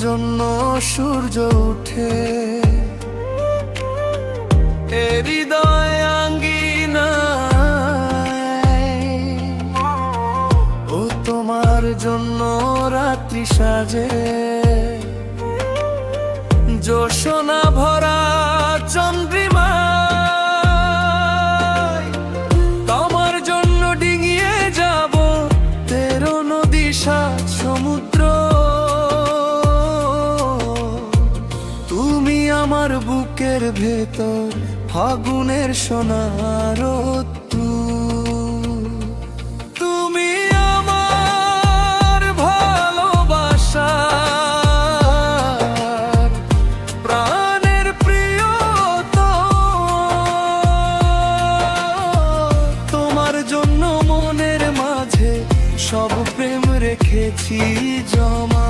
জন্য সূর্য উঠে এ হৃদয় আঙ্গিনায়, ও তোমার জন্য রাত্রি সাজে জোছনা ভরা চন্দ্রিমায়। তোমার জন্য ডিঙিয়ে যাব 13 নদী 7 সমুদ্র। তুমি আমার বুকের ভেতর ফাগুনের সোনার রোদ্দুর। তুমি আমার ভালোবাসার প্রাণের প্রিয়তম। তোমার জন্য মনের মাঝে সব প্রেম রেখেছি জমা।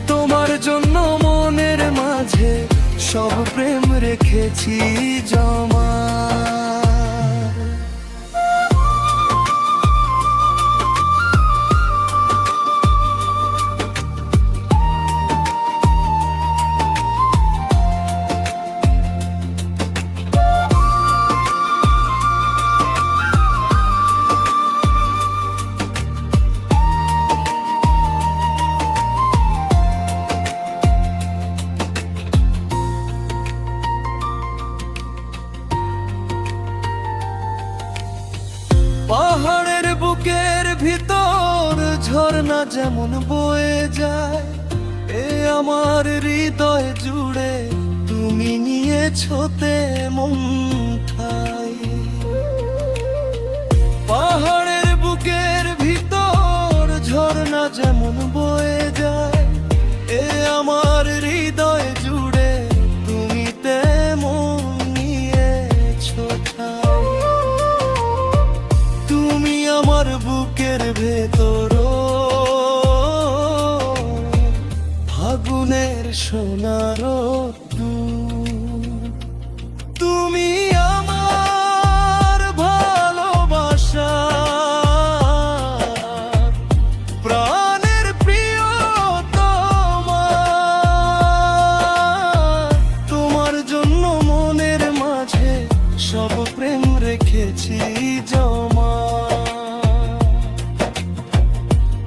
তোমার জন্য মনের মাঝে সব প্রেম রেখেছি জমা। পাহাড়ের বুকের ভিতর ঝর্ণা যেমন বয়ে যায়, এ আমার হৃদয় জুড়ে তুমি নিয়েছো তেমন ঠাই। পাহাড়ের বুকের ভিতর ঝর্ণা যেমন বয়ে যায়, এ আমার হৃদয় জুড়ে তুমি তেমন নিয়েছো ঠাই। তুমি আমার বুকের ভেতর ফাগুনের সোনার রোদ্দুর। তুমি আমার ভালোবাসার প্রাণের প্রিয়তম। তোমার জন্য মনের মাঝে সব প্রেম রেখেছি জমা।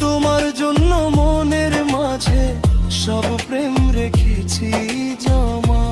তোমার জন্য মনের মাঝে সব প্রেম রেখেছি জমা।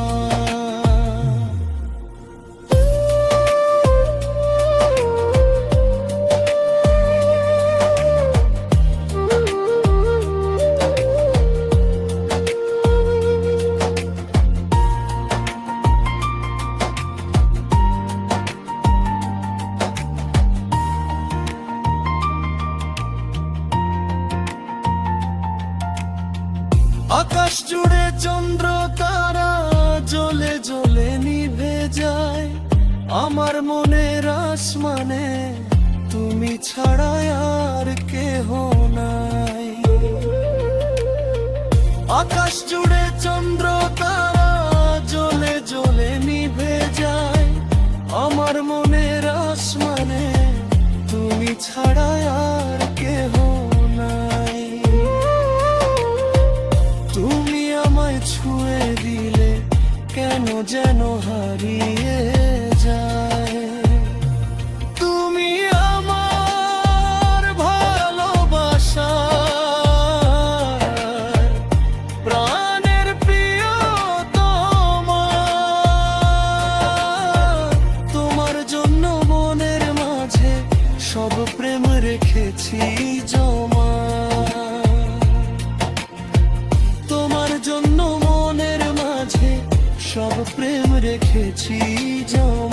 আকাশ জুড়ে চন্দ্র তারা জ্বলে জ্বলে নিভে যায়, আমার মনের আসমানে তুমি ছাড়া আর কেহ নাই। আকাশ জুড়ে চন্দ্র তারা জ্বলে জ্বলে নিভে যায়, আমার মনের আসমানে তুমি ছাড়া আর কেহ নাই। তুমি আমায় ছুঁয়ে দিলে কেন যেন হারিয়ে যায়। তুমি আমার ভালোবাসার প্রাণের প্রিয়তম। তোমার জন্য মনের মাঝে সব প্রেম রেখেছি জমা। তোমার জন্য মনের মাঝে সব প্রেম রেখেছি জমা।